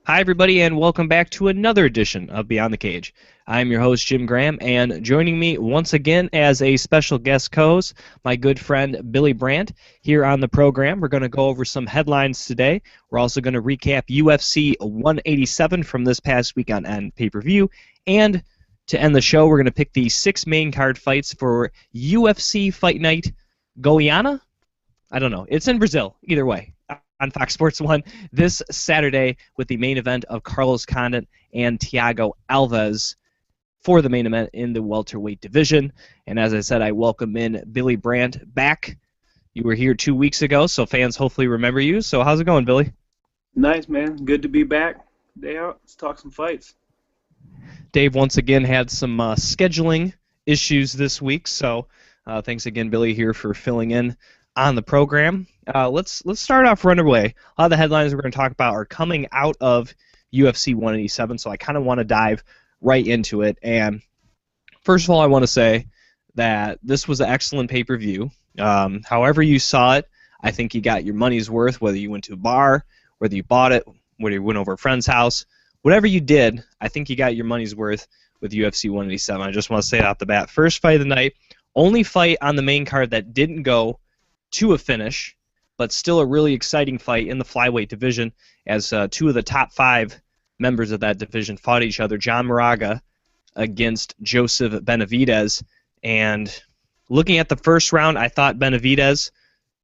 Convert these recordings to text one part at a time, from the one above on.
Hi, everybody, and welcome back to another edition of Beyond the Cage. I'm your host, Jim Gramm, and joining me once again as a special guest co-host, my good friend Billy Brant. Here on the program, we're going to go over some headlines today. We're also going to recap UFC 187 from this past week on pay-per-view, and to end the show, we're going to pick the 6 main card fights for UFC Fight Night Goiania. I don't know. It's in Brazil, either way. On Fox Sports 1 this Saturday with the main event of Carlos Condit and Thiago Alves for the main event in the welterweight division. And as I said, I welcome in Billy Brant back. You were here 2 weeks ago, so fans hopefully remember you. So how's it going, Billy? Nice, man. Good to be back. Day out. Let's talk some fights. Dave once again had some scheduling issues this week, so thanks again, Billy, here for filling in on the program. Let's start off right away. A lot of the headlines we're going to talk about are coming out of UFC 187, so I kind of want to dive right into it. And first of all, I want to say that this was an excellent pay-per-view. However you saw it, I think you got your money's worth, whether you went to a bar, whether you bought it, whether you went over a friend's house. Whatever you did, I think you got your money's worth with UFC 187. I just want to say it off the bat. First fight of the night, only fight on the main card that didn't go to a finish, but still a really exciting fight in the flyweight division as two of the top 5 members of that division fought each other. John Moraga against Joseph Benavidez. And looking at the first round, I thought Benavidez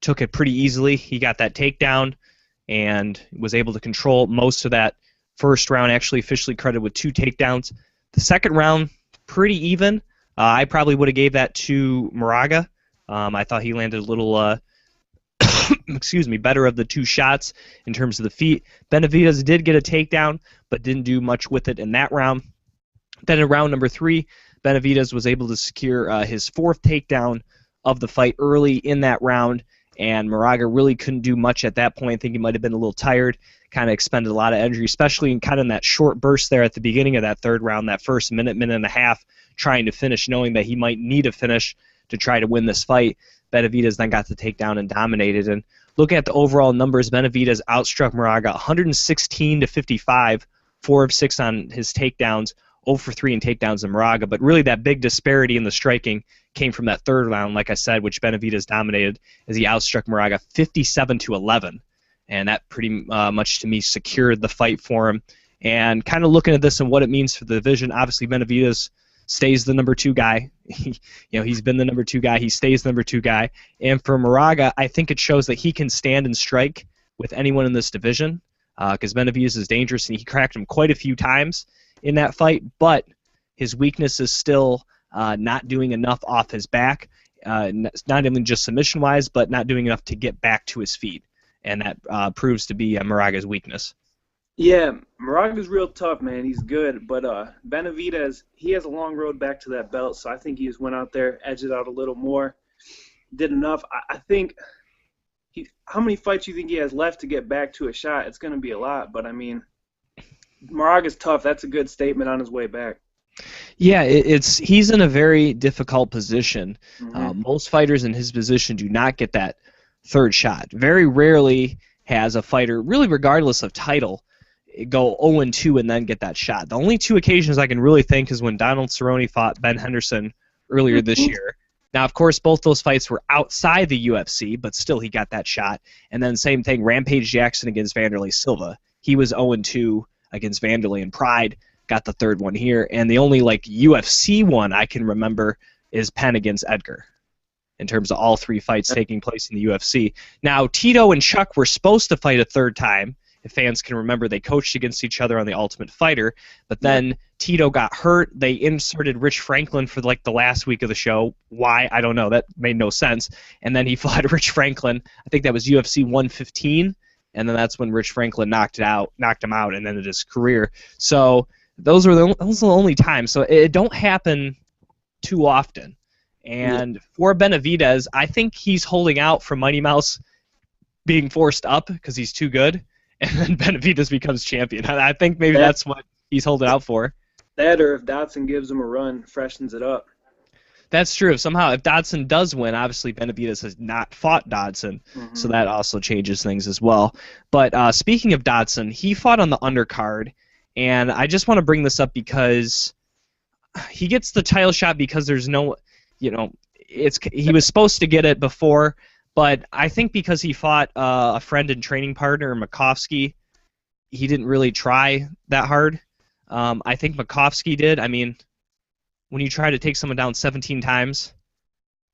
took it pretty easily. He got that takedown and was able to control most of that first round, actually officially credited with 2 takedowns. The second round, pretty even. I probably would have gave that to Moraga. I thought he landed a little, better of the 2 shots in terms of the feet. Benavidez did get a takedown, but didn't do much with it in that round. Then in round number 3, Benavidez was able to secure his 4th takedown of the fight early in that round, and Moraga really couldn't do much at that point. I think he might have been a little tired, kind of expended a lot of energy, especially in that short burst there at the beginning of that third round, that first minute and a half, trying to finish, knowing that he might need a finish to try to win this fight. Benavidez then got the takedown and dominated. And looking at the overall numbers, Benavidez outstruck Moraga 116-55, 4 of 6 on his takedowns, 0 for 3 in takedowns in Moraga. But really that big disparity in the striking came from that third round, like I said, which Benavidez dominated as he outstruck Moraga 57-11. And that pretty much, to me, secured the fight for him. And kind of looking at this and what it means for the division, obviously Benavidez stays the number 2 guy. He's been the number 2 guy. He stays the number 2 guy. And for Moraga, I think it shows that he can stand and strike with anyone in this division because Benavidez is dangerous, and he cracked him quite a few times in that fight. But his weakness is still not doing enough off his back, not even just submission-wise, but not doing enough to get back to his feet. And that proves to be Moraga's weakness. Yeah, Moraga's real tough, man. He's good, but Benavidez, he has a long road back to that belt, so I think he just went out there, edged it out a little more, did enough. I think, how many fights do you think he has left to get back to a shot? It's going to be a lot, but I mean, Moraga's tough. That's a good statement on his way back. Yeah, he's in a very difficult position. Mm-hmm. Most fighters in his position do not get that third shot. Very rarely has a fighter, really regardless of title, go 0-2 and then get that shot. The only 2 occasions I can really think is when Donald Cerrone fought Ben Henderson earlier this year. Now, of course, both those fights were outside the UFC, but still he got that shot. And then same thing, Rampage Jackson against Wanderlei Silva. He was 0-2 against Wanderlei, and Pride got the third one here. And the only UFC one I can remember is Penn against Edgar, in terms of all 3 fights taking place in the UFC. Now, Tito and Chuck were supposed to fight a third time. If fans can remember, they coached against each other on The Ultimate Fighter, but then Tito got hurt. They inserted Rich Franklin for the last week of the show. Why? I don't know. That made no sense. And then he fought Rich Franklin. I think that was UFC 115, and then that's when Rich Franklin knocked him out, and ended his career. So those were the only times. So it don't happen too often. And for Benavidez, I think he's holding out for Mighty Mouse being forced up because he's too good, and then Benavidez becomes champion. I think maybe that's what he's holding out for. That, or if Dodson gives him a run, freshens it up. That's true. Somehow, if Dodson does win, obviously Benavidez has not fought Dodson, so that also changes things as well. But speaking of Dodson, he fought on the undercard, and I just want to bring this up because he gets the title shot because there's no, he was supposed to get it before, but I think because he fought a friend and training partner, Makovsky, he didn't really try that hard. I think Makovsky did. I mean, when you try to take someone down 17 times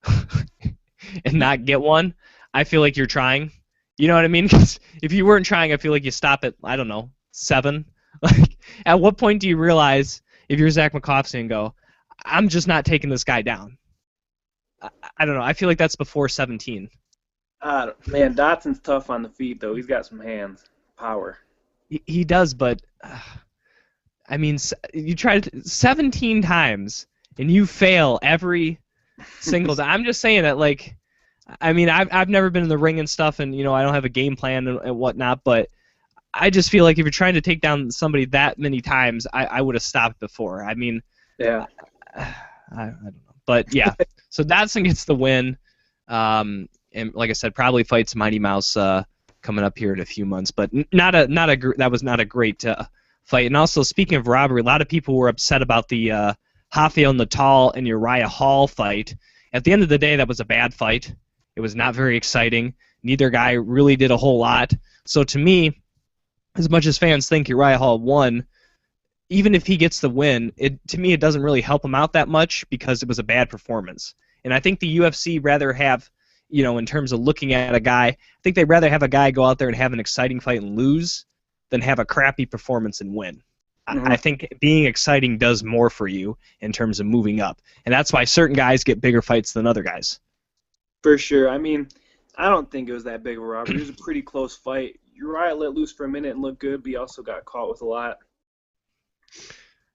and not get one, I feel like you're trying. You know what I mean? 'Cause if you weren't trying, I feel like you stop at, I don't know, 7. Like, at what point do you realize, if you're Zach Makovsky, and go, I'm just not taking this guy down? I don't know. I feel like that's before 17. Man, Dodson's tough on the feet, though. He's got some hands. Power. He does, but... I mean, you try 17 times, and you fail every single time. I'm just saying that, like, I mean, I've never been in the ring and stuff, and, I don't have a game plan and whatnot, but I just feel like if you're trying to take down somebody that many times, I would have stopped before. I mean, yeah. I don't know. But, yeah, so Dodson gets the win, and like I said, probably fights Mighty Mouse coming up here in a few months, but that was not a great fight. And also, speaking of robbery, a lot of people were upset about the Rafael Natal and Uriah Hall fight. At the end of the day, that was a bad fight. It was not very exciting. Neither guy really did a whole lot. So to me, as much as fans think Uriah Hall won, even if he gets the win, to me it doesn't really help him out that much because it was a bad performance. And I think the UFC rather have, in terms of looking at a guy, I think they'd rather have a guy go out there and have an exciting fight and lose than have a crappy performance and win. I think being exciting does more for you in terms of moving up. And that's why certain guys get bigger fights than other guys. For sure. I mean, I don't think it was that big of a robbery. It was a pretty close fight. Uriah let loose for a minute and looked good, but he also got caught with a lot.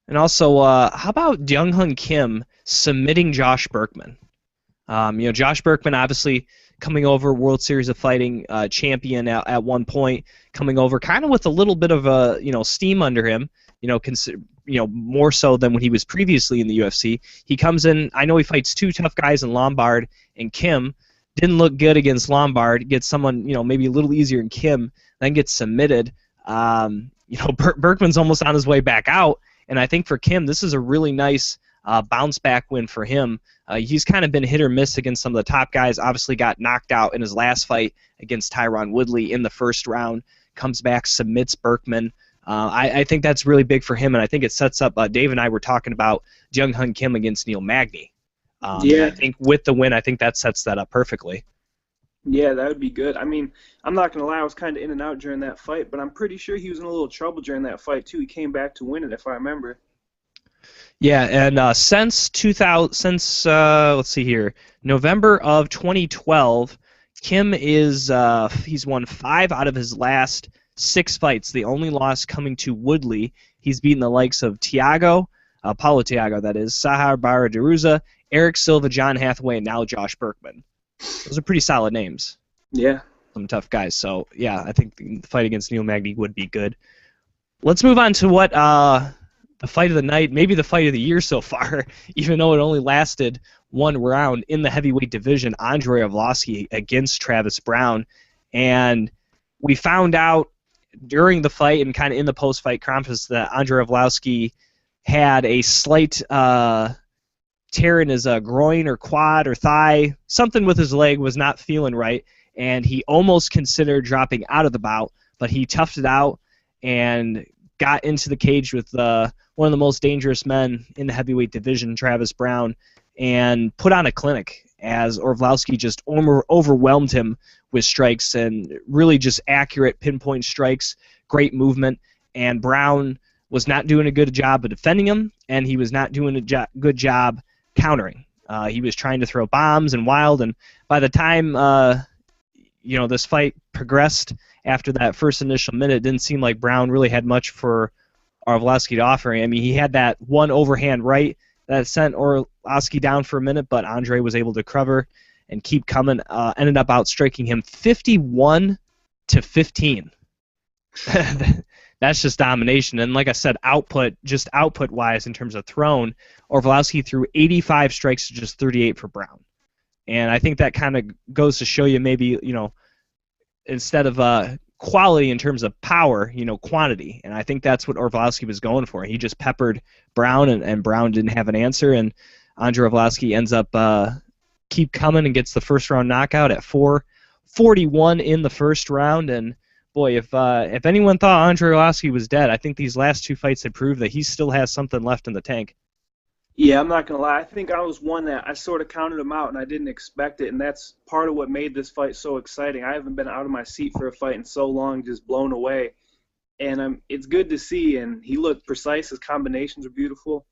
And also, how about Jung Hun Kim submitting Josh Berkman? Josh Berkman obviously coming over, World Series of Fighting champion at one point, coming over kind of with a little bit of steam under him, more so than when he was previously in the UFC. He comes in, I know he fights 2 tough guys in Lombard and Kim, didn't look good against Lombard, gets someone, maybe a little easier in Kim, then gets submitted. Berkman's almost on his way back out, and I think for Kim, this is a really nice bounce back win for him. He's kind of been hit or miss against some of the top guys. Obviously got knocked out in his last fight against Tyron Woodley in the first round. Comes back, submits Berkman. I think that's really big for him, and I think it sets up. Dave and I were talking about Jung Hun Kim against Neil Magny. I think with the win, I think that sets that up perfectly. Yeah, that would be good. I mean, I'm not going to lie, I was kind of in and out during that fight, but I'm pretty sure he was in a little trouble during that fight, too. He came back to win it, if I remember. Yeah, and since let's see here, November of 2012, Kim he's won 5 out of his last 6 fights. The only loss coming to Woodley. He's beaten the likes of Thiago, Paulo Thiago, that is, Sahar Barra-Deruza, Eric Silva, John Hathaway, and now Josh Berkman. Those are pretty solid names. Yeah. Some tough guys. So, yeah, I think the fight against Neil Magny would be good. Let's move on to what the fight of the night, maybe the fight of the year so far, even though it only lasted 1 round in the heavyweight division, Andrei Arlovski against Travis Browne. And we found out during the fight and kind of in the post-fight conference that Andrei Arlovski had a slight tear in his groin or quad or thigh. Something with his leg was not feeling right, and he almost considered dropping out of the bout, but he toughed it out and got into the cage with one of the most dangerous men in the heavyweight division, Travis Browne, and put on a clinic as Arlovski just overwhelmed him with strikes and really just accurate pinpoint strikes, great movement, and Browne was not doing a good job of defending him, and he was not doing a good job countering. He was trying to throw bombs and wild, and by the time this fight progressed after that first initial minute, it didn't seem like Browne really had much for Arlovski to offer. I mean, he had that one overhand right that sent Arlovski down for a minute, but Andre was able to cover and keep coming. Ended up outstriking him 51-15. that's just domination. And like I said, just output-wise in terms of thrown, Arlovski threw 85 strikes to just 38 for Brown. And I think that kind of goes to show you maybe, instead of quality in terms of power, quantity. And I think that's what Arlovski was going for. He just peppered Brown, and Brown didn't have an answer. And Andre Arlovski ends up keep coming and gets the first-round knockout at 4:41 in the first round. And boy, if anyone thought Andre Arlovski was dead, I think these last two fights had proved that he still has something left in the tank. Yeah, I'm not going to lie. I think I was one that I sort of counted him out, and I didn't expect it, and that's part of what made this fight so exciting. I haven't been out of my seat for a fight in so long, just blown away. And it's good to see, and he looked precise. His combinations are beautiful.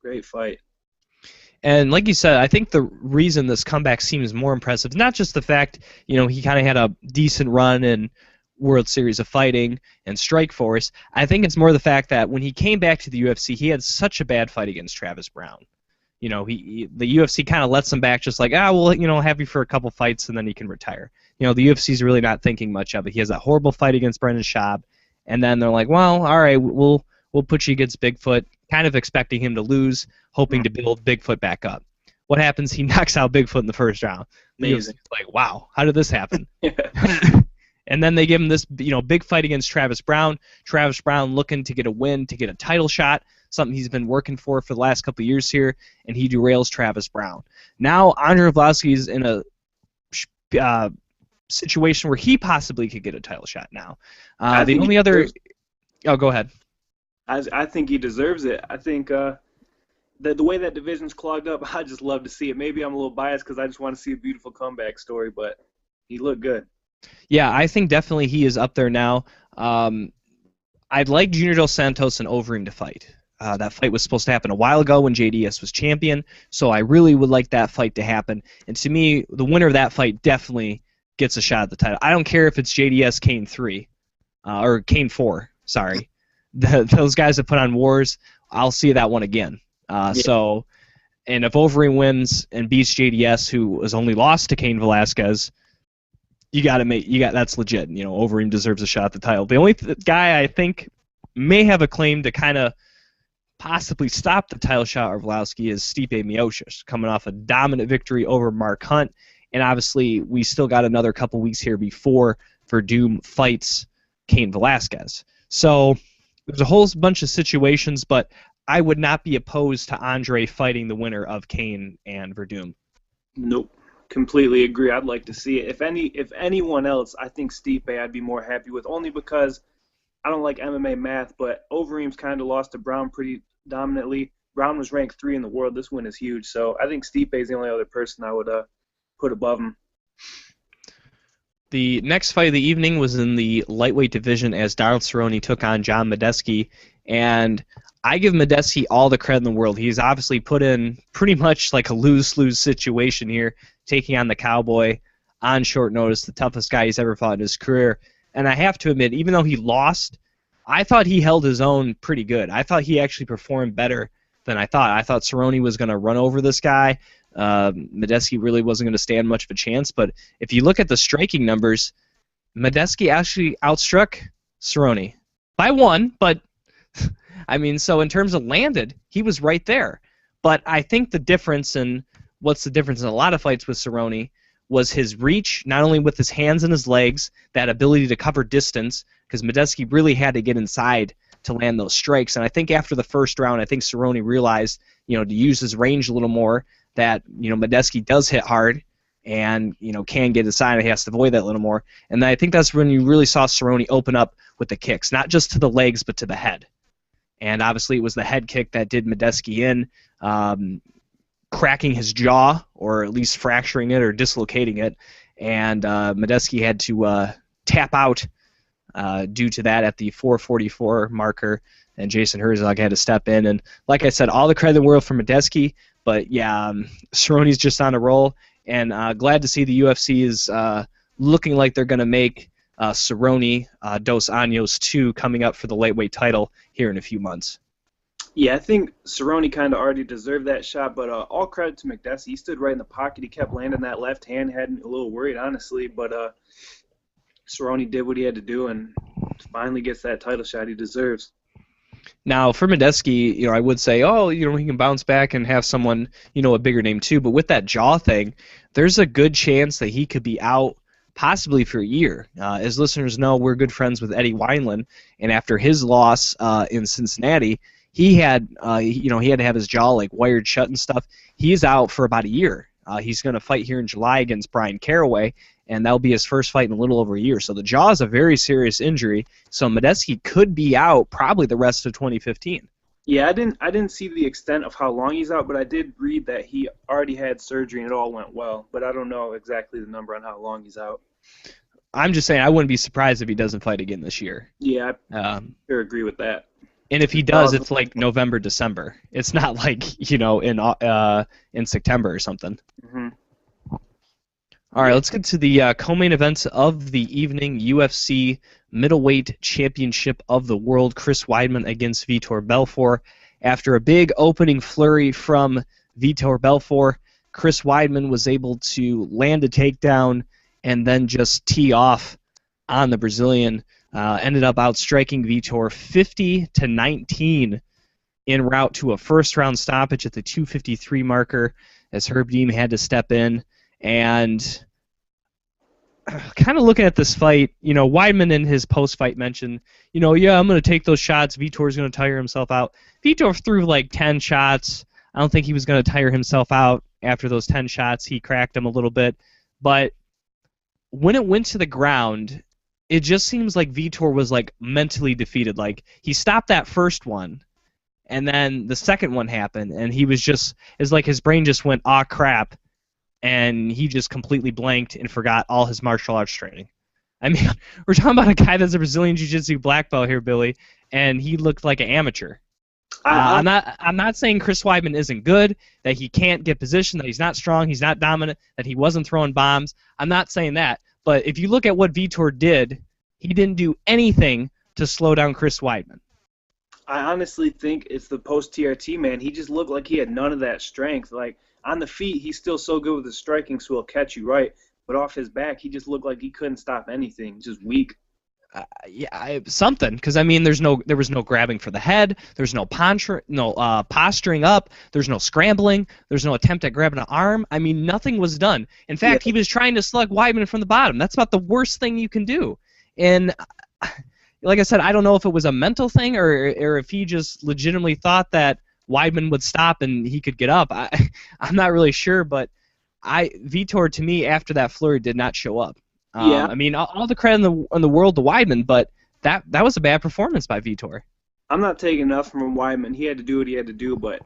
Great fight. And like you said, I think the reason this comeback seems more impressive is not just the fact, he kind of had a decent run in World Series of Fighting and Strikeforce. I think it's more the fact that when he came back to the UFC, he had such a bad fight against Travis Brown. The UFC kind of lets him back just like, we'll have you for a couple fights and then he can retire. The UFC's really not thinking much of it. He has that horrible fight against Brendan Schaub, and then they're like, well, all right, we'll put you against Bigfoot, kind of expecting him to lose, hoping to build Bigfoot back up. What happens? He knocks out Bigfoot in the first round. Amazing. Like, wow, how did this happen? And then they give him this, big fight against Travis Brown. Travis Brown looking to get a win, to get a title shot, something he's been working for the last couple of years here, and he derails Travis Brown. Now Andre Arlovski's in a situation where he possibly could get a title shot now. The only other... Oh, go ahead. I think he deserves it. I think the way that division's clogged up, I just love to see it. Maybe I'm a little biased because I just want to see a beautiful comeback story, but he looked good. Yeah, I think definitely he is up there now. I'd like Junior Dos Santos and Overeem to fight. That fight was supposed to happen a while ago when JDS was champion, so I really would like that fight to happen. And to me, the winner of that fight definitely gets a shot at the title. I don't care if it's JDS Kane 3 or Kane 4, sorry. Those guys that put on wars, I'll see that one again. So, and if Overeem wins and beats JDS, who was only lost to Cain Velasquez, that's legit. Overeem deserves a shot at the title. The only guy I think may have a claim to kind of possibly stop the title shot of Arlovski is Stipe Miocic, coming off a dominant victory over Mark Hunt, and obviously we still got another couple weeks here before Verdum fights Cain Velasquez. So there's a whole bunch of situations, but I would not be opposed to Andre fighting the winner of Cain and Verdum. Nope. Completely agree. I'd like to see it. If anyone else, I think Stipe I'd be more happy with, only because I don't like MMA math, but Overeem's kind of lost to Brown pretty dominantly. Brown was ranked 3 in the world. This win is huge, so I think Stipe is the only other person I would put above him. The next fight of the evening was in the lightweight division as Darren Cerrone took on John Medeski, and I give Medeski all the credit in the world. He's obviously put in pretty much like a lose-lose situation here, taking on the Cowboy on short notice, the toughest guy he's ever fought in his career. And I have to admit, even though he lost, I thought he held his own pretty good. I thought he actually performed better than I thought. I thought Cerrone was going to run over this guy. Medeski really wasn't going to stand much of a chance. But if you look at the striking numbers, Medeski actually outstruck Cerrone by 1, but so in terms of landed, he was right there. But I think the difference, and what's the difference in a lot of fights with Cerrone, was his reach, not only with his hands and his legs, that ability to cover distance, because Medeski really had to get inside to land those strikes. And I think after the first round, I think Cerrone realized, to use his range a little more, that, Medeski does hit hard and, can get inside, and he has to avoid that a little more. And I think that's when you really saw Cerrone open up with the kicks, not just to the legs, but to the head. And obviously it was the head kick that did Medeski in, cracking his jaw, or at least fracturing it or dislocating it. And Medeski had to tap out due to that at the 4:44 marker, and Jason Herzog had to step in. And like I said, all the credit in the world for Medeski, but yeah, Cerrone's just on a roll, and glad to see the UFC is looking like they're going to make Cerrone Dos Anjos 2 coming up for the lightweight title here in a few months. Yeah, I think Cerrone kind of already deserved that shot, but all credit to Medeski. He stood right in the pocket. He kept landing that left hand. Had me a little worried, honestly, but Cerrone did what he had to do, and finally gets that title shot he deserves. Now, for Medeski, I would say, he can bounce back and have someone, a bigger name too. But with that jaw thing, there's a good chance that he could be out possibly for a year. As listeners know, we're good friends with Eddie Wineland, and after his loss in Cincinnati, he had to have his jaw like wired shut and stuff. He's out for about a year. He's going to fight here in July against Brian Caraway, and that'll be his first fight in a little over a year. So the jaw is a very serious injury. So Medeski could be out probably the rest of 2015. Yeah, I didn't see the extent of how long he's out, but I did read that he already had surgery and it all went well. But I don't know exactly the number on how long he's out. I'm just saying I wouldn't be surprised if he doesn't fight again this year. Yeah, I sure agree with that. And if he does, it's like November, December. It's not like in September or something. Mm-hmm. All right, let's get to the co-main events of the evening. UFC Middleweight Championship of the World. Chris Weidman against Vitor Belfort. After a big opening flurry from Vitor Belfort, Chris Weidman was able to land a takedown and then just tee off on the Brazilian. Ended up outstriking Vitor 50-19 en route to a first-round stoppage at the 2:53 marker as Herb Dean had to step in. And kind of looking at this fight, Weidman in his post-fight mentioned, I'm going to take those shots. Vitor's going to tire himself out. Vitor threw like 10 shots. I don't think he was going to tire himself out after those 10 shots. He cracked him a little bit. But when it went to the ground, it just seems like Vitor was like mentally defeated. Like he stopped that first one, and then the second one happened, and he was just, it's like his brain just went, ah, crap, and he just completely blanked and forgot all his martial arts training. I mean, we're talking about a guy that's a Brazilian Jiu-Jitsu black belt here, Billy, and he looked like an amateur. I'm not saying Chris Weidman isn't good, that he can't get position, that he's not strong, he's not dominant, that he wasn't throwing bombs. I'm not saying that. But if you look at what Vitor did, he didn't do anything to slow down Chris Weidman. I honestly think it's the post-TRT, man. He just looked like he had none of that strength. Like, on the feet, he's still so good with his striking, so he'll catch you right. But off his back, he just looked like he couldn't stop anything, just weak. Something, because I mean, there was no grabbing for the head, there's no posturing up, there's no scrambling, there's no attempt at grabbing an arm. I mean, nothing was done. In fact, He was trying to slug Weidman from the bottom. That's about the worst thing you can do. And like I said, I don't know if it was a mental thing or if he just legitimately thought that Weidman would stop and he could get up. I'm not really sure, but Vitor to me after that flurry did not show up. I mean, all the credit in the world to Weidman, but that was a bad performance by Vitor. I'm not taking enough from Weidman. He had to do what he had to do, but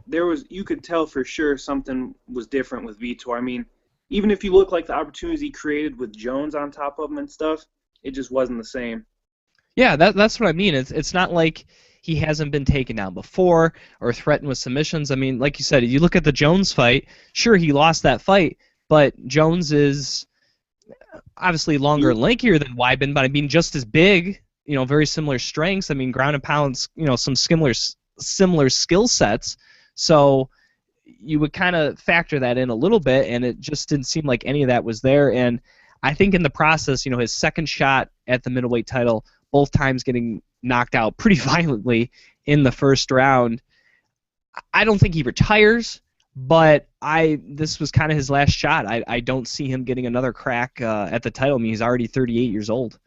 you could tell for sure something was different with Vitor. I mean, even if you look like the opportunities he created with Jones on top of him and stuff, it just wasn't the same. Yeah, that's what I mean. It's not like he hasn't been taken down before or threatened with submissions. I mean, like you said, you look at the Jones fight, sure, he lost that fight, but Jones is obviously longer and lankier than Weidman, but I mean just as big, very similar strengths. I mean, ground and pounds, some similar skill sets. So you would kind of factor that in a little bit, and it just didn't seem like any of that was there. And I think in the process, his second shot at the middleweight title, both times getting knocked out pretty violently in the first round. I don't think he retires, but this was kind of his last shot. I don't see him getting another crack at the title. I mean, he's already 38 years old.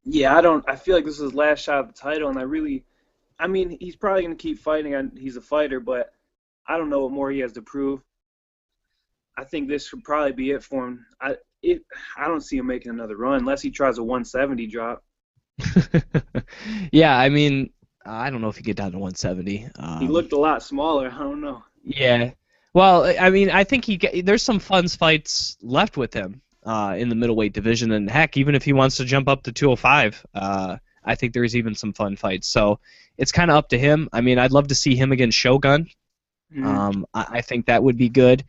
Yeah, I feel like this is his last shot at the title, and he's probably going to keep fighting. He's a fighter, but I don't know what more he has to prove. I think this should probably be it for him. I don't see him making another run unless he tries a 170 drop. Yeah, I mean, I don't know if he get down to 170. He looked a lot smaller. I don't know. Yeah. Well, I mean, I think there's some fun fights left with him in the middleweight division, and heck, even if he wants to jump up to 205, I think there's even some fun fights. So it's kind of up to him. I mean, I'd love to see him against Shogun. I think that would be good.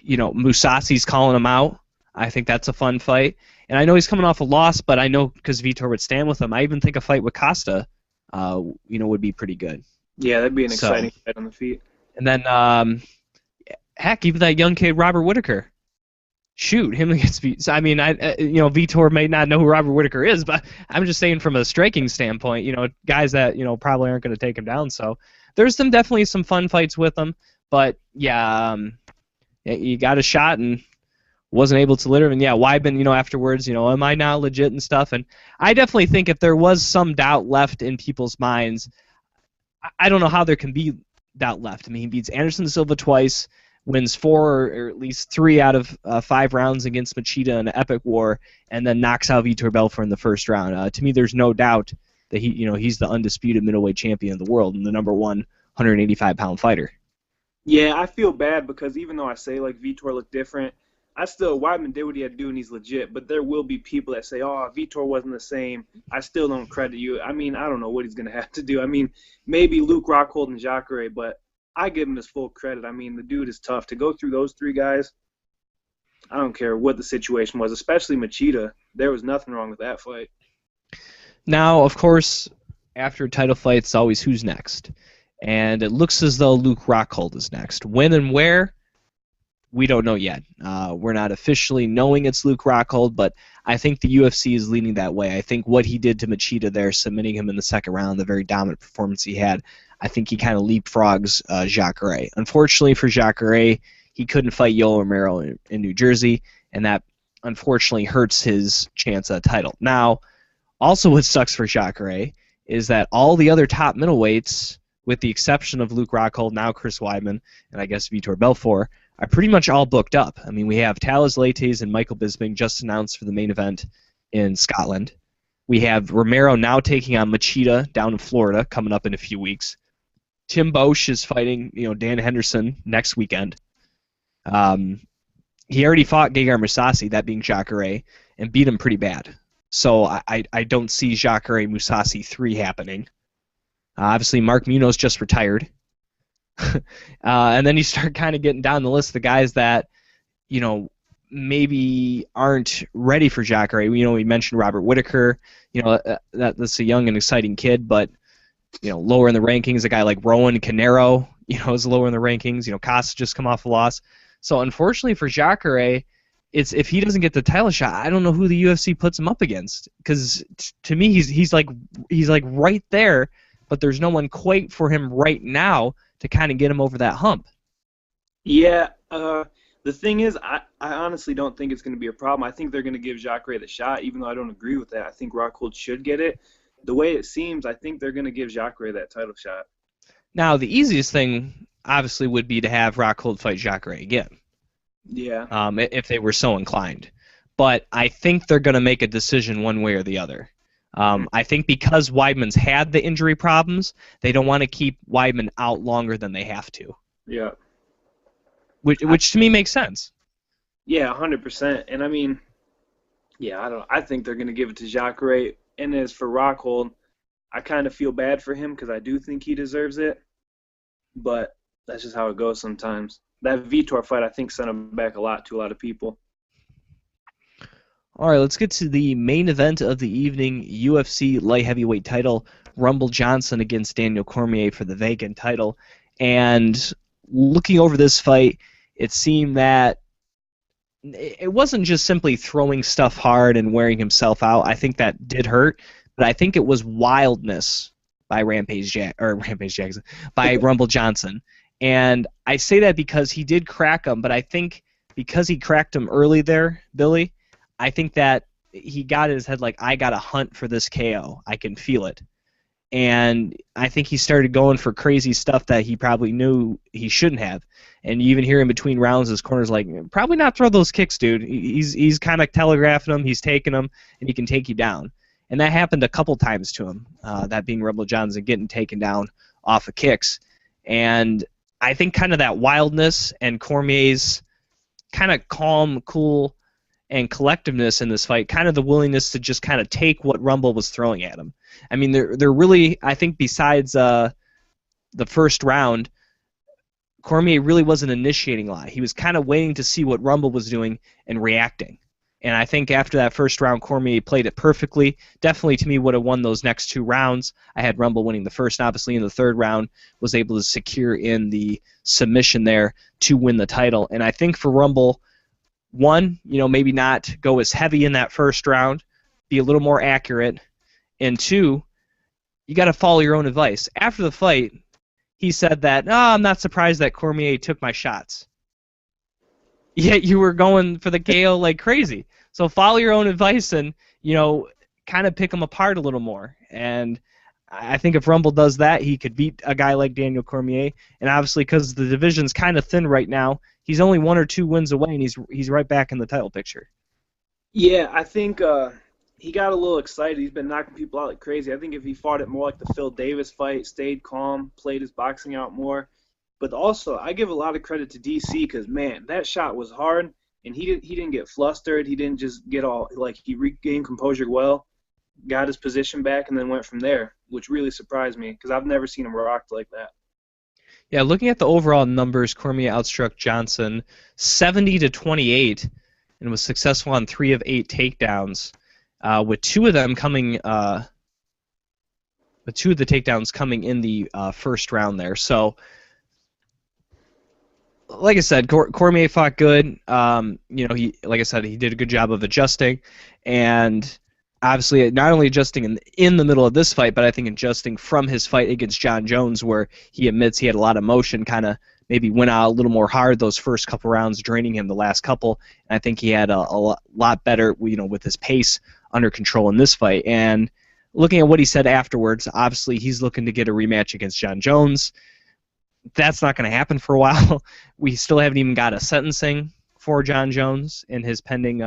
Musasi's calling him out. I think that's a fun fight. And I know he's coming off a loss, but I know because Vitor would stand with him. I even think a fight with Costa, would be pretty good. Yeah, that'd be an exciting fight on the feet. And then, heck, even that young kid Robert Whitaker. shoot, him against I mean, Vitor may not know who Robert Whittaker is, but I'm just saying from a striking standpoint, guys that probably aren't going to take him down. So there's definitely some fun fights with him, but yeah, he got a shot and wasn't able to live. And yeah, Weidman, afterwards, am I not legit and stuff? And I definitely think if there was some doubt left in people's minds, I don't know how there can be doubt left. I mean, he beats Anderson Silva twice, wins 4 or at least 3 out of 5 rounds against Machida in an epic war, and then knocks out Vitor Belfort in the first round. To me, there's no doubt that he's the undisputed middleweight champion of the world and the number 1 185-pound fighter. Yeah, I feel bad because even though I say like Vitor looked different, Weidman did what he had to do and he's legit. But there will be people that say, "Oh, Vitor wasn't the same." I still don't credit you. I mean, I don't know what he's gonna have to do. I mean, maybe Luke Rockhold and Jacare, but I give him his full credit. I mean, the dude is tough to go through those 3 guys. I don't care what the situation was, especially Machida. There was nothing wrong with that fight. Now, of course, after a title fight, it's always who's next. And it looks as though Luke Rockhold is next. When and where, we don't know yet. We're not officially knowing it's Luke Rockhold, but I think the UFC is leaning that way. I think what he did to Machida there, submitting him in the second round, the very dominant performance he had, I think he kind of leapfrogs Jacare. Unfortunately for Jacare, he couldn't fight Yoel Romero in New Jersey, and that unfortunately hurts his chance at a title. Now, also what sucks for Jacare is that all the other top middleweights, with the exception of Luke Rockhold, now Chris Weidman, and I guess Vitor Belfort, are pretty much all booked up. I mean, we have Talis Leites and Michael Bisping just announced for the main event in Scotland. We have Romero now taking on Machida down in Florida, coming up in a few weeks. Tim Boesch is fighting, Dan Henderson next weekend. He already fought Gegard Mousasi, that being Jacare, and beat him pretty bad. So I don't see Jacare Mousasi 3 happening. Obviously, Mark Munoz just retired. And then you start kind of getting down the list of the guys that, maybe aren't ready for Jacare. We mentioned Robert Whittaker. That's a young and exciting kid, but, lower in the rankings. A guy like Rowan Canero, is lower in the rankings. Costa just come off a loss. So unfortunately for Jacare, it's if he doesn't get the title shot, I don't know who the UFC puts him up against. Because to me, he's like right there. But there's no one quite for him right now to kind of get him over that hump. Yeah, the thing is, I honestly don't think it's going to be a problem. I think they're going to give Jacare the shot, even though I don't agree with that. I think Rockhold should get it. The way it seems, I think they're going to give Jacare that title shot. Now, the easiest thing, obviously, would be to have Rockhold fight Jacare again. Yeah. If they were so inclined. But I think they're going to make a decision one way or the other. I think because Weidman's had the injury problems, they don't want to keep Weidman out longer than they have to. Yeah. Which to me makes sense. Yeah, 100%. And I mean, yeah, I think they're going to give it to Jacare. And as for Rockhold, I kind of feel bad for him because I do think he deserves it. But that's just how it goes sometimes. That Vitor fight, I think, sent him back a lot to a lot of people. All right, let's get to the main event of the evening, UFC light heavyweight title, Rumble Johnson against Daniel Cormier for the vacant title. And looking over this fight, it seemed that it wasn't just simply throwing stuff hard and wearing himself out. I think that did hurt, but I think it was wildness by by Rumble Johnson. And I say that because he did crack him, but I think because he cracked him early there, Billy, I think that he got in his head like, I got to hunt for this KO. I can feel it. And I think he started going for crazy stuff that he probably knew he shouldn't have. And you even hear in between rounds, his corner's like, probably not throw those kicks, dude. He's kind of telegraphing them, he's taking them, and he can take you down. And that happened a couple times to him, that being Rumble Johnson getting taken down off of kicks. And I think kind of that wildness and Cormier's kind of calm, cool, and collectiveness in this fight, kind of the willingness to just kind of take what Rumble was throwing at him. I mean, they're really, I think besides the first round, Cormier really wasn't initiating a lot. He was kind of waiting to see what Rumble was doing and reacting. And I think after that first round, Cormier played it perfectly. Definitely, to me, would have won those next 2 rounds. I had Rumble winning the first, and obviously in the third round was able to secure in the submission there to win the title. And I think for Rumble, one, maybe not go as heavy in that first round, be a little more accurate, and two, you got to follow your own advice. After the fight, he said that, I'm not surprised that Cormier took my shots. Yet you were going for the KO like crazy. So follow your own advice and, kind of pick them apart a little more. And I think if Rumble does that, he could beat a guy like Daniel Cormier. And obviously, because the division's kind of thin right now, he's only 1 or 2 wins away, and he's right back in the title picture. Yeah, I think he got a little excited. He's been knocking people out like crazy. I think if he fought it more like the Phil Davis fight, stayed calm, played his boxing out more. But also, I give a lot of credit to DC because, man, that shot was hard, and he didn't get flustered. He didn't just get all he regained composure well, got his position back, and then went from there, which really surprised me because I've never seen him rocked like that. Yeah, looking at the overall numbers, Cormier outstruck Johnson 70-28 and was successful on 3 of 8 takedowns, with 2 of them coming. With 2 of the takedowns coming in the first round there. So, like I said, Cormier fought good. He, like I said, he did a good job of adjusting, and obviously not only adjusting in the middle of this fight, but I think adjusting from his fight against John Jones, where he admits he had a lot of motion, kind of maybe went out a little more hard those first couple rounds, draining him the last couple. And I think he had a lot better, with his pace under control in this fight. And looking at what he said afterwards, obviously he's looking to get a rematch against John Jones. That's not going to happen for a while. We still haven't even got a sentencing for John Jones in his pending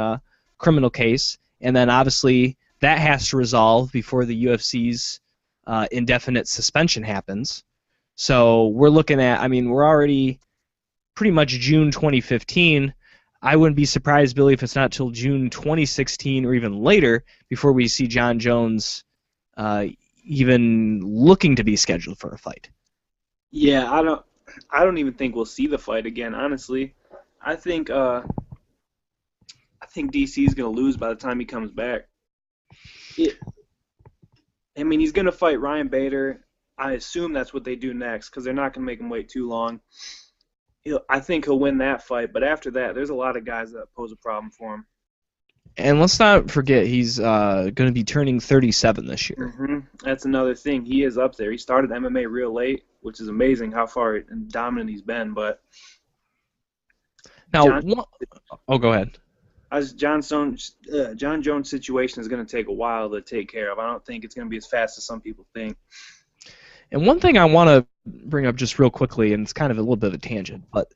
criminal case. And then obviously that has to resolve before the UFC's indefinite suspension happens. So we're looking at, we're already pretty much June 2015. I wouldn't be surprised, Billy, if it's not till June 2016 or even later before we see John Jones even looking to be scheduled for a fight. Yeah, I don't even think we'll see the fight again, honestly. I think DC is going to lose by the time he comes back. He's going to fight Ryan Bader. I assume that's what they do next because they're not going to make him wait too long. I think he'll win that fight, but after that, there's a lot of guys that pose a problem for him. And let's not forget he's going to be turning 37 this year. Mm-hmm. That's another thing. He is up there. He started MMA real late, which is amazing how far dominant he's been. But now, go ahead. John Jones' situation is going to take a while to take care of. I don't think it's going to be as fast as some people think. And one thing I want to bring up just real quickly, and it's kind of a little bit of a tangent, but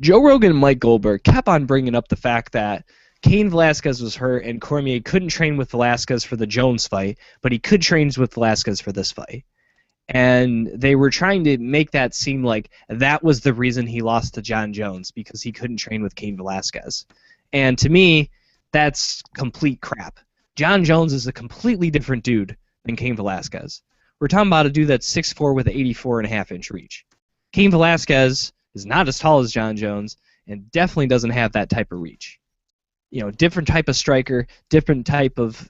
Joe Rogan and Mike Goldberg kept on bringing up the fact that Cain Velasquez was hurt and Cormier couldn't train with Velasquez for the Jones fight, but he could train with Velasquez for this fight. And they were trying to make that seem like that was the reason he lost to John Jones, because he couldn't train with Cain Velasquez. And to me, that's complete crap. John Jones is a completely different dude than Cain Velasquez. We're talking about a dude that's 6'4" with an 84.5-inch reach. Cain Velasquez is not as tall as John Jones and definitely doesn't have that type of reach. Different type of striker, different type of,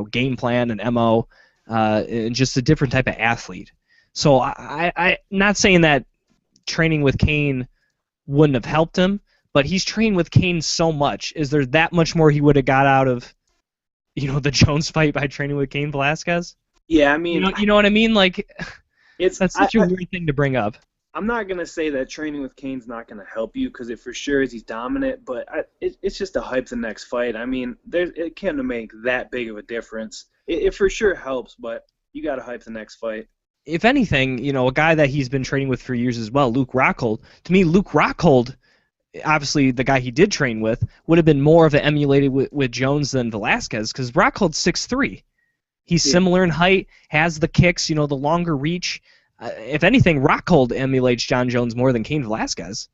game plan and MO, and just a different type of athlete. So I'm not saying that training with Cain wouldn't have helped him, but he's trained with Cain so much. Is there that much more he would have got out of, the Jones fight by training with Cain Velasquez? Yeah, you know what I mean? Like, that's such a weird thing to bring up. I'm not going to say that training with Cain's not going to help you, because it for sure is he's dominant, but it's just to hype the next fight. It can't make that big of a difference. It for sure helps, but you got to hype the next fight. If anything, a guy that he's been training with for years as well, Luke Rockhold. To me, Luke Rockhold, obviously the guy he did train with, would have been more of an emulated with Jones than Velasquez, because Rockhold's 6'3". He's similar in height, has the kicks, the longer reach. If anything, Rockhold emulates John Jones more than Cain Velasquez.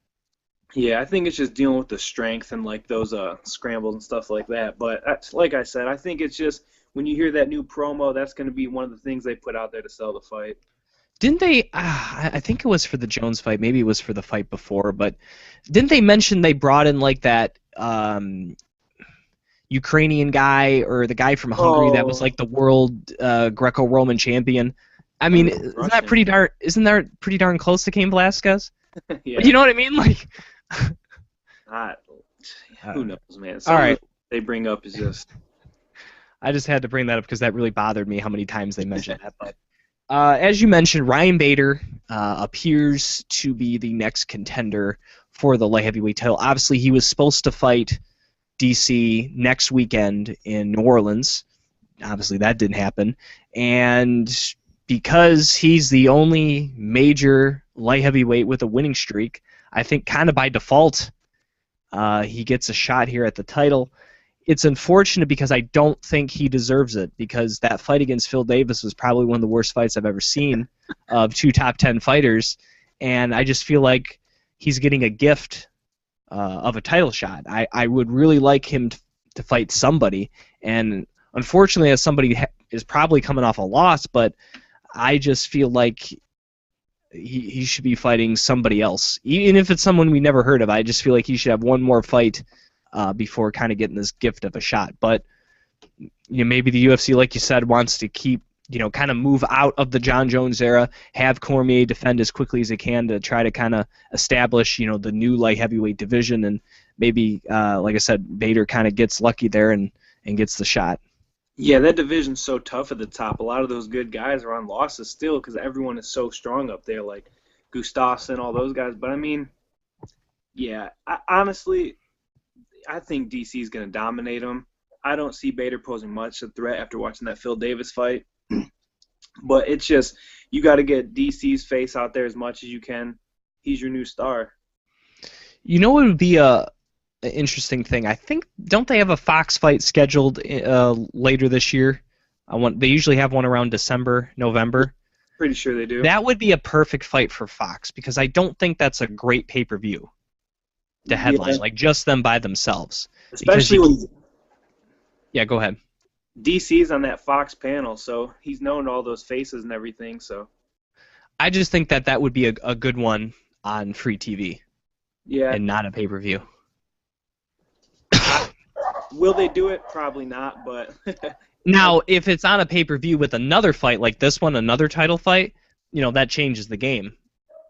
Yeah, I think it's just dealing with the strength and those scrambles and stuff like that. But like I said, I think it's just when you hear that new promo, that's going to be one of the things they put out there to sell the fight. Didn't they? I think it was for the Jones fight. Maybe it was for the fight before. But didn't they mention they brought in that Ukrainian guy or the guy from Hungary that was the world Greco-Roman champion? Isn't that pretty darn close to Cain Velasquez? Yeah. You know what I mean? Who knows, man? All Some of right. the they bring up is just. I just had to bring that up because that really bothered me how many times they mentioned that. But as you mentioned, Ryan Bader appears to be the next contender for the light heavyweight title. Obviously, he was supposed to fight DC next weekend in New Orleans. Obviously, that didn't happen. And because he's the only major light heavyweight with a winning streak, I think kind of by default, he gets a shot here at the title. It's unfortunate because I don't think he deserves it, because that fight against Phil Davis was probably one of the worst fights I've ever seen of two top 10 fighters, and I just feel like he's getting a gift of a title shot. I would really like him to fight somebody, and unfortunately, as somebody is probably coming off a loss, but I just feel like he should be fighting somebody else. Even if it's someone we never heard of, I just feel like he should have one more fight before kind of getting this gift of a shot. But maybe the UFC, like you said, wants to keep, kind of move out of the John Jones era, have Cormier defend as quickly as he can to try to kind of establish, the new light heavyweight division, and maybe, like I said, Bader kind of gets lucky there and gets the shot. Yeah, that division's so tough at the top. A lot of those good guys are on losses still because everyone is so strong up there, like Gustafsson, all those guys. But, I mean, yeah, honestly, I think DC is going to dominate him. I don't see Bader posing much a threat after watching that Phil Davis fight. But it's just, you got to get DC's face out there as much as you can. He's your new star. It would be an interesting thing. I think, don't they have a Fox fight scheduled later this year? They usually have one around December, November. Pretty sure they do. That would be a perfect fight for Fox, because I don't think that's a great pay-per-view to headline, like just them by themselves. Especially when... Yeah, go ahead. DC's on that Fox panel, so he's known all those faces and everything. So I just think that would be a good one on free TV. Yeah. And not a pay-per-view. Will they do it? Probably not, but... Now, if it's on a pay-per-view with another fight like this one, another title fight, that changes the game,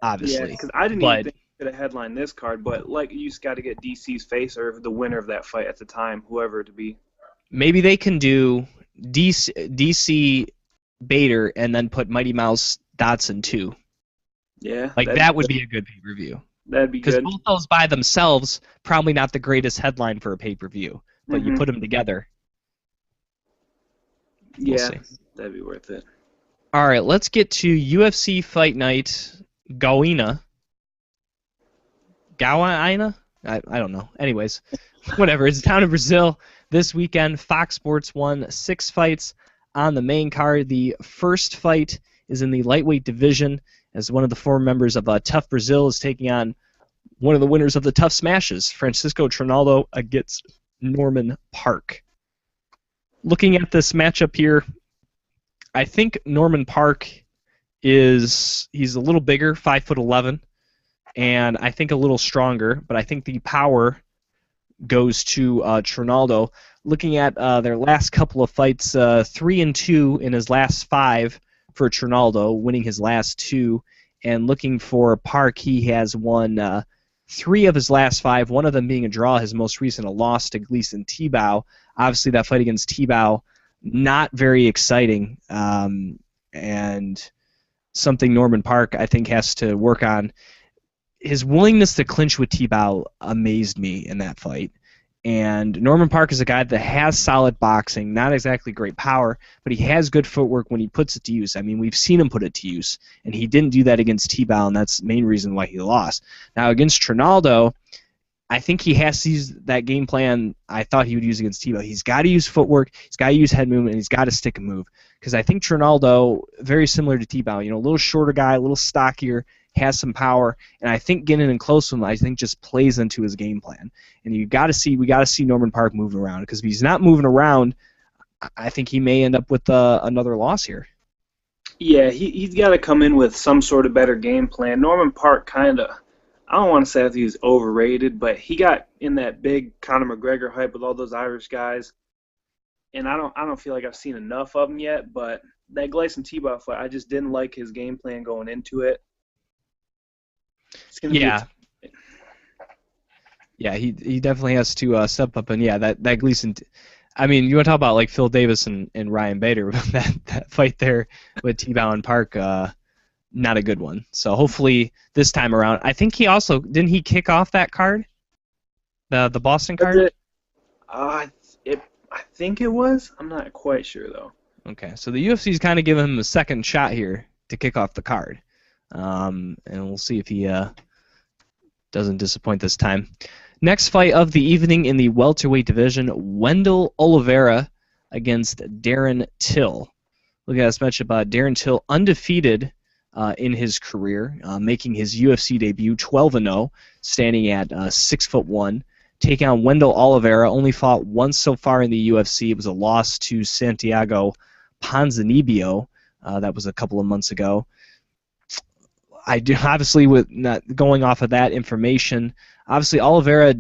obviously. Yeah, because I didn't even think they could have headlined this card, but you just got to get DC's face or the winner of that fight at the time, whoever it to be. Maybe they can do DC Bader and then put Mighty Mouse Dodson too. Yeah. That would be a good pay-per-view. That'd be good. Because both those by themselves, probably not the greatest headline for a pay-per-view, but you put them together. We'll see. That'd be worth it. All right, let's get to UFC Fight Night Goiania. Goiania? I don't know. Anyways, whatever. It's down in Brazil this weekend. Fox Sports won 6 fights on the main card. The first fight is in the lightweight division, as one of the former members of Tough Brazil is taking on one of the winners of the Tough Smashes, Francisco Trinaldo, against Norman Park. Looking at this matchup here, I think Norman Park he's a little bigger, 5'11", and I think a little stronger, but I think the power goes to Trinaldo. Looking at their last couple of fights, 3-2 in his last 5 for Trinaldo, winning his last 2, and looking for Park, he has won 3 of his last 5, one of them being a draw, his most recent a loss to Gleason Tebow. Obviously, that fight against Tebow, not very exciting, and something Norman Park, I think, has to work on. His willingness to clinch with Tebow amazed me in that fight. And Norman Park is a guy that has solid boxing, not exactly great power, but he has good footwork when he puts it to use. I mean, we've seen him put it to use, and he didn't do that against Tebow, and that's the main reason why he lost. Now, against Trinaldo, I think he has to use that game plan I thought he would use against Tebow. He's got to use footwork, he's got to use head movement, and he's got to stick a move. Because I think Trinaldo, very similar to Tebow, a little shorter guy, a little stockier, has some power, and I think getting in close with him, I think, just plays into his game plan. And we got to see Norman Park moving around, because if he's not moving around, I think he may end up with another loss here. Yeah, he's got to come in with some sort of better game plan. Norman Park kind of, I don't want to say that he was overrated, but he got in that big Conor McGregor hype with all those Irish guys, and I don't feel like I've seen enough of him yet. But that Gleason Tebow fight, I just didn't like his game plan going into it. Yeah. Yeah, he definitely has to step up, and yeah, that Gleason. I mean, you want to talk about like Phil Davis and Ryan Bader, that fight there with T-Bow and Park, not a good one. So hopefully this time around, I think he also didn't he kick off that card, the Boston Was card. it? Uh, I think it was. I'm not quite sure though. Okay, so the UFC's kind of giving him a second shot here to kick off the card, and we'll see if he doesn't disappoint this time. Next fight of the evening in the welterweight division, Wendell Oliveira against Darren Till. Look at this matchup. Darren Till undefeated in his career, making his UFC debut 12-0, standing at 6'1". Taking on Wendell Oliveira, only fought once so far in the UFC. It was a loss to Santiago Ponzinibbio. That was a couple of months ago. I do obviously with not going off of that information. Obviously, Oliveira,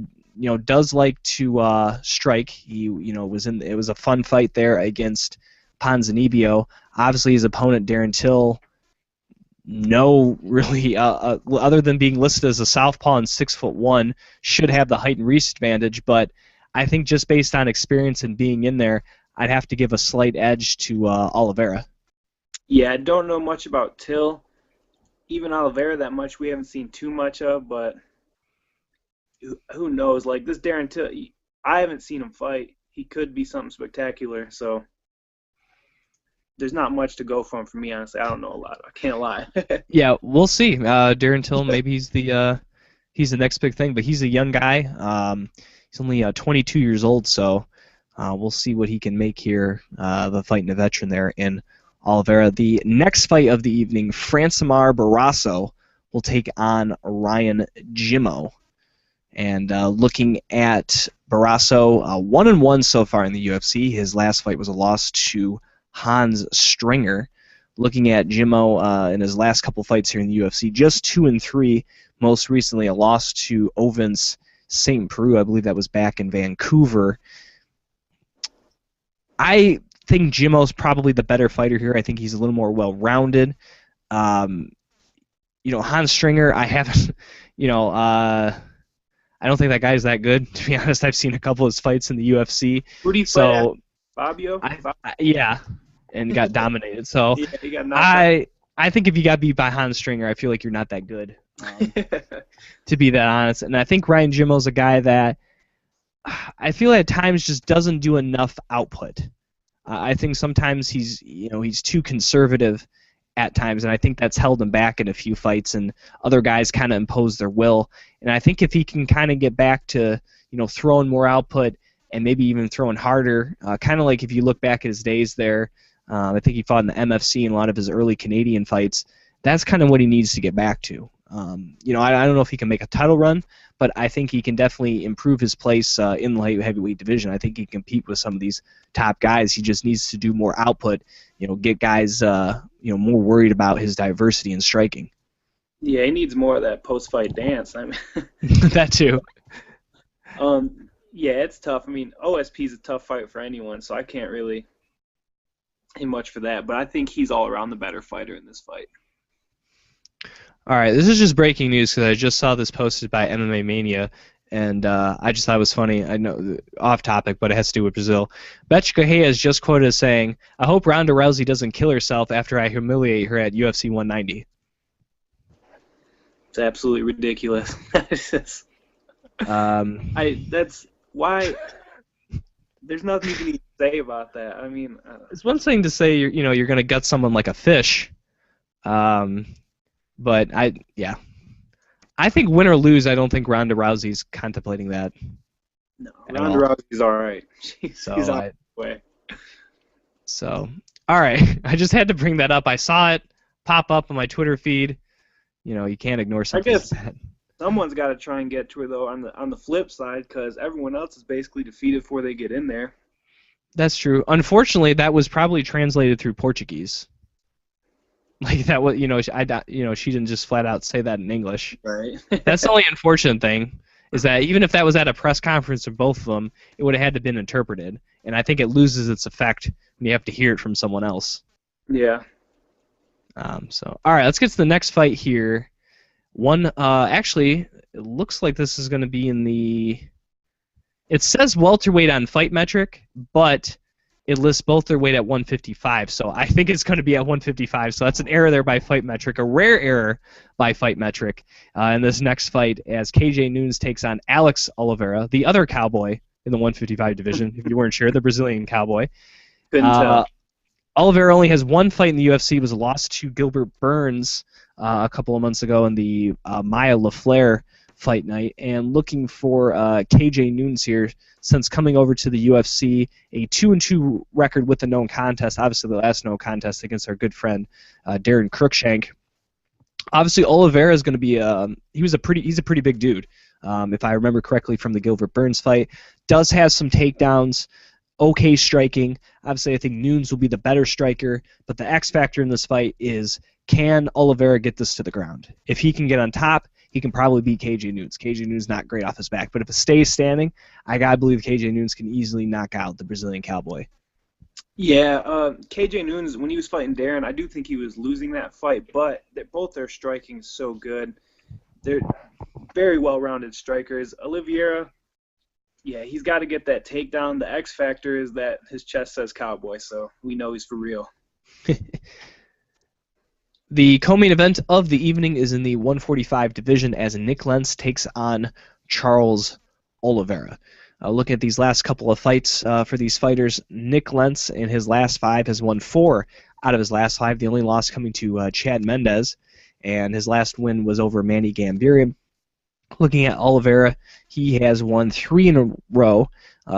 does like to strike. He, was in. It was a fun fight there against Ponzinibbio. Obviously, his opponent Darren Till, no, really, other than being listed as a southpaw and 6'1", should have the height and reach advantage. But I think just based on experience and being in there, I'd have to give a slight edge to Oliveira. Yeah, I don't know much about Till. Even Oliveira that much we haven't seen too much of, but who knows? Like this Darren Till, I haven't seen him fight. He could be something spectacular, so there's not much to go from for me, honestly. I don't know a lot. I can't lie. Yeah, we'll see. Darren Till, maybe he's the next big thing, but he's a young guy. He's only 22 years old, so we'll see what he can make here. The fighting a veteran there in Oliveira. The next fight of the evening, Francimar Barroso will take on Ryan Jimmo. And looking at Barroso, 1-1 so far in the UFC. His last fight was a loss to Hans Stringer. Looking at Jimmo in his last couple fights here in the UFC, just 2-3. Most recently, a loss to Ovens St. Preux. I believe that was back in Vancouver. I think Jimmo's probably the better fighter here. I think he's a little more well-rounded. Hans Stringer, I haven't, I don't think that guy's that good. To be honest, I've seen a couple of his fights in the UFC. Who do you fight at? Fabio? Yeah, and got dominated. So yeah, he got knocked out. I think if you got beat by Hans Stringer, I feel like you're not that good, to be that honest. And I think Ryan Jimmo's a guy that I feel at times just doesn't do enough output. I think sometimes he's too conservative at times, and I think that's held him back in a few fights, and other guys kind of impose their will. And I think if he can kind of get back to throwing more output and maybe even throwing harder, kind of like if you look back at his days there, I think he fought in the MFC in a lot of his early Canadian fights. That's kind of what he needs to get back to. I don't know if he can make a title run, but I think he can definitely improve his place in the light heavyweight division. I think he can compete with some of these top guys. He just needs to do more output, get guys more worried about his diversity in striking. Yeah, he needs more of that post-fight dance. I mean, that too. Yeah, it's tough. I mean, OSP is a tough fight for anyone, so I can't really say much for that. But I think he's all around the better fighter in this fight. All right, this is just breaking news because I just saw this posted by MMA Mania, and I just thought it was funny. I know, off topic, but it has to do with Brazil. Betch Correia is just quoted as saying, "I hope Ronda Rousey doesn't kill herself after I humiliate her at UFC 190." It's absolutely ridiculous. That's why. There's nothing you can even say about that. I mean, it's one thing to say you're going to gut someone like a fish. But I think win or lose, I don't think Ronda Rousey's contemplating that. No, Ronda Rousey's all right. She's on the way. So, all right, I just had to bring that up. I saw it pop up on my Twitter feed. You can't ignore something like that. Someone's got to try and get to her though on the flip side, because everyone else is basically defeated before they get in there. That's true. Unfortunately, that was probably translated through Portuguese. Like that was, she didn't just flat out say that in English. Right. That's the only unfortunate thing, is that even if that was at a press conference of both of them, it would have had to been interpreted, and I think it loses its effect when you have to hear it from someone else. Yeah. So all right, let's get to the next fight here. Actually, It looks like this is going to be in the... It says welterweight on Fight Metric, but it lists both their weight at 155, so I think it's going to be at 155, so that's an error there by Fight Metric, a rare error by Fight Metric in this next fight as KJ Nunes takes on Alex Oliveira, the other cowboy in the 155 division, if you weren't sure, the Brazilian cowboy. Couldn't tell. Oliveira only has one fight in the UFC, was lost to Gilbert Burns a couple of months ago in the Maya LaFleur Fight Night, and looking for KJ Nunes here, since coming over to the UFC, a 2-2 record with a no contest. Obviously, the last no contest against our good friend Darren Cruikshank. Obviously, Oliveira is going to be he's a pretty big dude. If I remember correctly from the Gilbert Burns fight, does have some takedowns, okay striking. Obviously, I think Nunes will be the better striker, but the X factor in this fight is, can Oliveira get this to the ground? If he can get on top, he can probably beat KJ Nunes. KJ Nunes not great off his back, but if it stays standing, I gotta believe KJ Nunes can easily knock out the Brazilian cowboy. Yeah, KJ Nunes, when he was fighting Darren, I do think he was losing that fight, but both their striking is so good. They're very well-rounded strikers. Oliveira, yeah, he's got to get that takedown. The X factor is that his chest says cowboy, so we know he's for real. The co-main event of the evening is in the 145 division as Nick Lentz takes on Charles Oliveira. Look at these last couple of fights for these fighters. Nick Lentz in his last 5 has won 4 out of his last 5, the only loss coming to Chad Mendes, and his last win was over Manny Gambirian. Looking at Oliveira, he has won 3 in a row.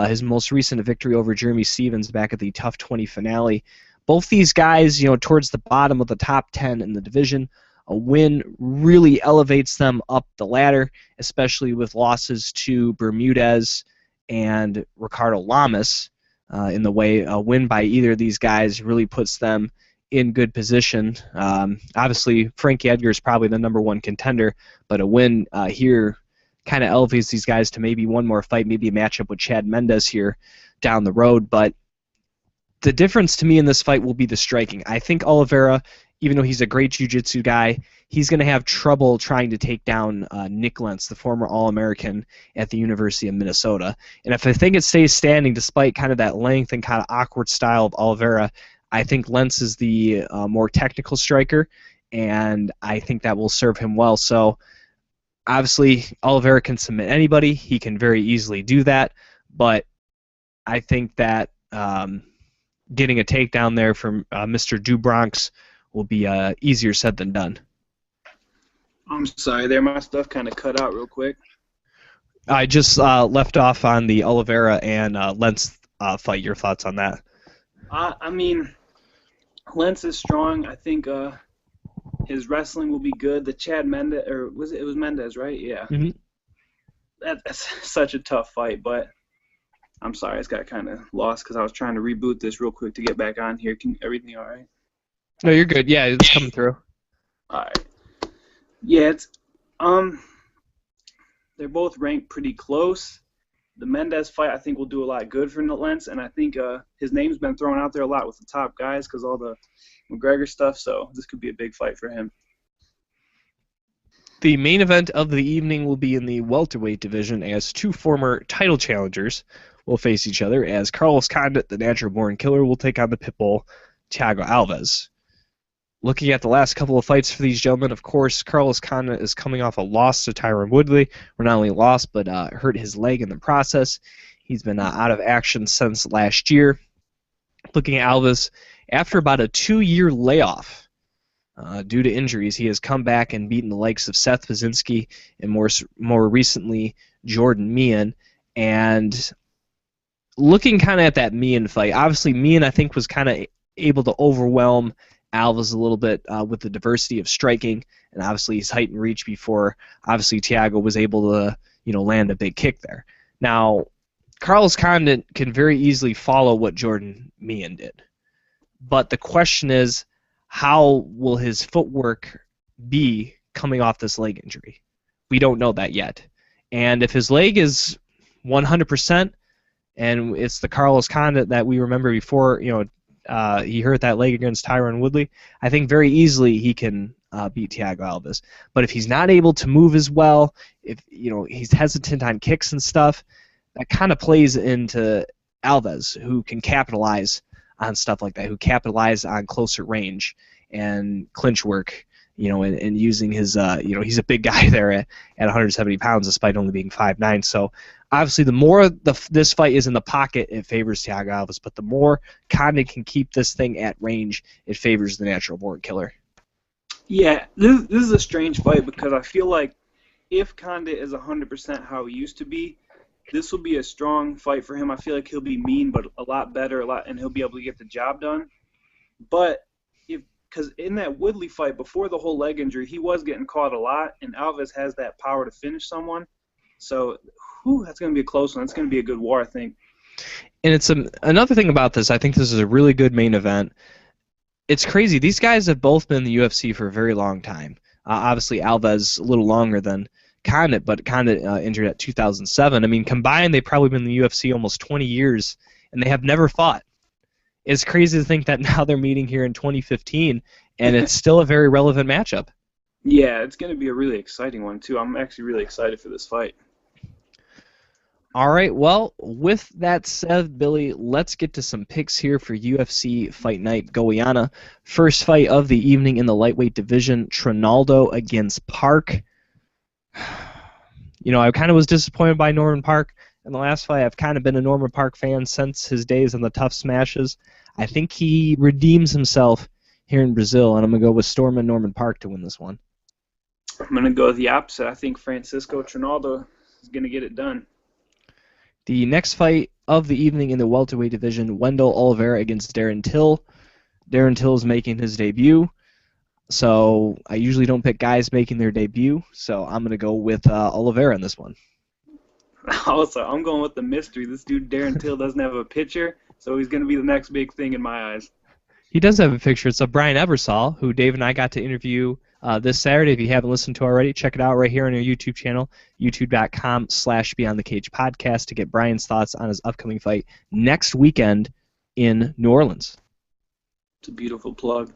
His most recent victory over Jeremy Stevens back at the Tough 20 finale. Both these guys, towards the bottom of the top 10 in the division. A win really elevates them up the ladder, especially with losses to Bermudez and Ricardo Lamas in the way. A win by either of these guys really puts them in good position. Obviously, Frankie Edgar is probably the #1 contender, but a win here kind of elevates these guys to maybe one more fight, maybe a matchup with Chad Mendes here down the road. But the difference to me in this fight will be the striking. I think Oliveira, even though he's a great jiu-jitsu guy, he's going to have trouble trying to take down Nick Lentz, the former All-American at the University of Minnesota. And if I think it stays standing despite kind of that length and kind of awkward style of Oliveira, I think Lentz is the more technical striker, and I think that will serve him well. So obviously Oliveira can submit anybody. He can very easily do that, but I think that getting a takedown there from Mr. Dubronx will be easier said than done. I'm sorry there, my stuff kind of cut out real quick. I just left off on the Oliveira and Lentz fight. Your thoughts on that? I mean, Lentz is strong. I think his wrestling will be good. The Chad Mendes, or it was Mendes, right? Yeah. Mm-hmm. That's such a tough fight, but I'm sorry, I just got kind of lost because I was trying to reboot this real quick to get back on here. Everything all right? No, you're good. Yeah, it's coming through. All right. Yeah, it's they're both ranked pretty close. The Mendes fight, I think, will do a lot good for Lentz, and I think his name's been thrown out there a lot with the top guys because all the McGregor stuff, so this could be a big fight for him. The main event of the evening will be in the welterweight division as 2 former title challengers will face each other as Carlos Condit, the natural-born killer, will take on the pitbull Thiago Alves. Looking at the last couple of fights for these gentlemen, of course, Carlos Condit is coming off a loss to Tyron Woodley, or not only lost, but hurt his leg in the process. He's been out of action since last year. Looking at Alves, after about a 2-year layoff due to injuries, he has come back and beaten the likes of Seth Baczynski and more recently Jordan Meehan. And looking kind of at that Meehan fight, obviously Meehan I think was kind of able to overwhelm Alves a little bit with the diversity of striking and obviously his height and reach before obviously Thiago was able to land a big kick there. Now Carlos Condit can very easily follow what Jordan Meehan did, but the question is, how will his footwork be coming off this leg injury? We don't know that yet. And if his leg is 100%, and it's the Carlos Condit that we remember before, he hurt that leg against Tyron Woodley. I think very easily he can beat Thiago Alves. But if he's not able to move as well, if he's hesitant on kicks and stuff, that kind of plays into Alves, who can capitalize on stuff like that, who capitalize on closer range and clinch work. And using his, he's a big guy there at 170 pounds, despite only being 5'9". So obviously, the more this fight is in the pocket, it favors Thiago Alves. But the more Condit can keep this thing at range, it favors the natural-born killer. Yeah, this is a strange fight because I feel like if Condit is 100% how he used to be, this will be a strong fight for him. I feel like he'll be mean, but a lot better, and he'll be able to get the job done. But because in that Woodley fight, before the whole leg injury, he was getting caught a lot, and Alves has that power to finish someone. So that's going to be a close one. It's going to be a good war, I think. And it's another thing about this, I think this is a really good main event. It's crazy. These guys have both been in the UFC for a very long time. Obviously, Alves a little longer than Condit, but Condit injured at 2007. I mean, combined, they've probably been in the UFC almost 20 years, and they have never fought. It's crazy to think that now they're meeting here in 2015, and it's still a very relevant matchup. Yeah, it's going to be a really exciting one, too. I'm actually really excited for this fight. All right, well, with that said, Billy, let's get to some picks here for UFC Fight Night Goiania. First fight of the evening in the lightweight division, Trinaldo against Park. I kind of was disappointed by Norman Park in the last fight. I've kind of been a Norman Park fan since his days on the Tough Smashes. I think he redeems himself here in Brazil, and I'm going to go with Norman Park to win this one. I'm going to go the opposite. I think Francisco Trinaldo is going to get it done. The next fight of the evening in the welterweight division, Wendell Oliveira against Darren Till. Darren Till is making his debut, so I usually don't pick guys making their debut, so I'm going to go with Oliveira in this one. Also, I'm going with the mystery. This dude, Darren Till, doesn't have a picture, so he's going to be the next big thing in my eyes. He does have a picture. It's of Brian Ebersol, who Dave and I got to interview this Saturday. If you haven't listened to already, check it out right here on our YouTube channel, youtube.com/BeyondTheCage podcast, to get Brian's thoughts on his upcoming fight next weekend in New Orleans. It's a beautiful plug.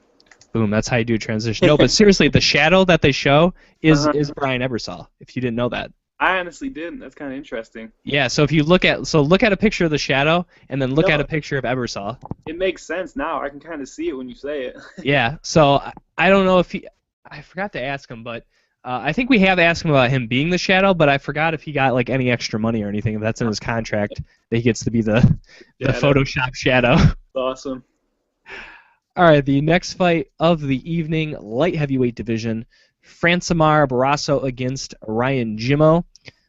Boom, that's how you do a transition. No, but seriously, the shadow that they show is Brian Ebersol, if you didn't know that. I honestly didn't. That's kind of interesting. Yeah, so if you look at a picture of the shadow and then look at a picture of Ebersol. It makes sense now. I can kind of see it when you say it. Yeah, so I don't know if I forgot to ask him, but I think we have asked him about him being the shadow, but I forgot if he got like any extra money or anything, if that's in his contract that he gets to be the Photoshop shadow. Awesome. All right, the next fight of the evening, light heavyweight division, Francimar Barroso against Ryan Jimmo.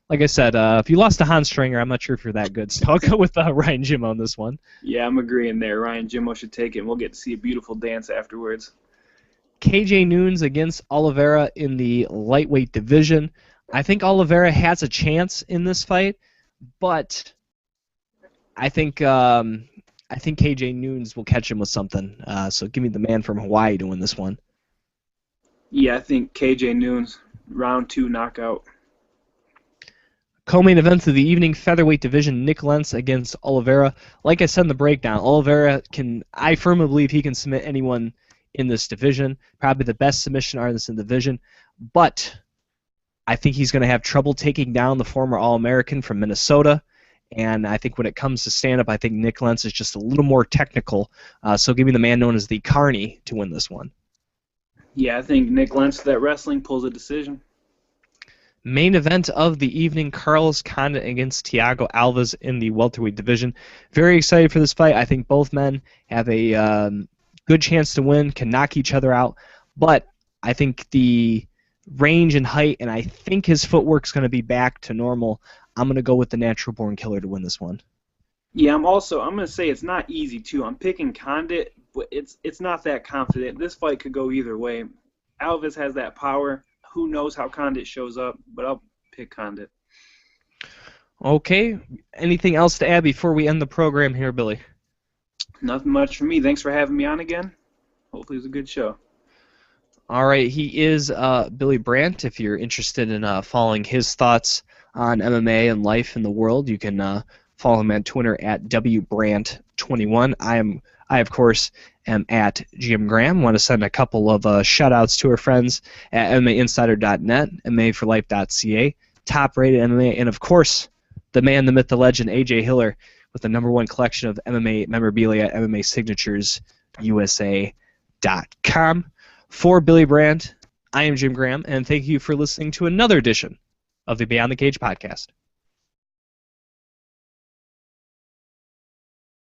Like I said, if you lost to Hans Stringer, I'm not sure if you're that good, so I'll go with Ryan Jimmo on this one. Yeah, I'm agreeing there. Ryan Jimmo should take it, and we'll get to see a beautiful dance afterwards. KJ Nunes against Oliveira in the lightweight division. I think Oliveira has a chance in this fight, but I think KJ Nunes will catch him with something. So give me the man from Hawaii to win this one. Yeah, I think KJ Nunes, round 2 knockout. Co-main events of the evening, featherweight division, Nick Lentz against Oliveira. Like I said in the breakdown, Oliveira I firmly believe he can submit anyone in this division. Probably the best submission artist in the division. But I think he's going to have trouble taking down the former All-American from Minnesota. And I think when it comes to stand-up, I think Nick Lentz is just a little more technical. So give me the man known as the Carney to win this one. Yeah, I think Nick Lentz, that wrestling, pulls a decision. Main event of the evening, Carlos Condit against Thiago Alves in the welterweight division. Very excited for this fight. I think both men have a good chance to win, can knock each other out. But I think the range and height, and I think his footwork's going to be back to normal. I'm going to go with the natural-born killer to win this one. Yeah, I'm going to say it's not easy, too. I'm picking Condit, but it's not that confident. This fight could go either way. Alves has that power. Who knows how Condit shows up, but I'll pick Condit. Okay. Anything else to add before we end the program here, Billy? Nothing much for me. Thanks for having me on again. Hopefully it was a good show. All right. He is Billy Brant. If you're interested in following his thoughts on MMA and life in the world, you can follow him on Twitter at WBrant21. I, of course, am at GM Gramm. Want to send a couple of shout-outs to our friends at MMAinsider.net, MMAforlife.ca, top-rated MMA, and, of course, the man, the myth, the legend, AJ Hiller, with the #1 collection of MMA memorabilia at MMA Signatures USA.com. For Billy Brant, I am Jim Gramm, and thank you for listening to another edition of the Beyond the Cage podcast.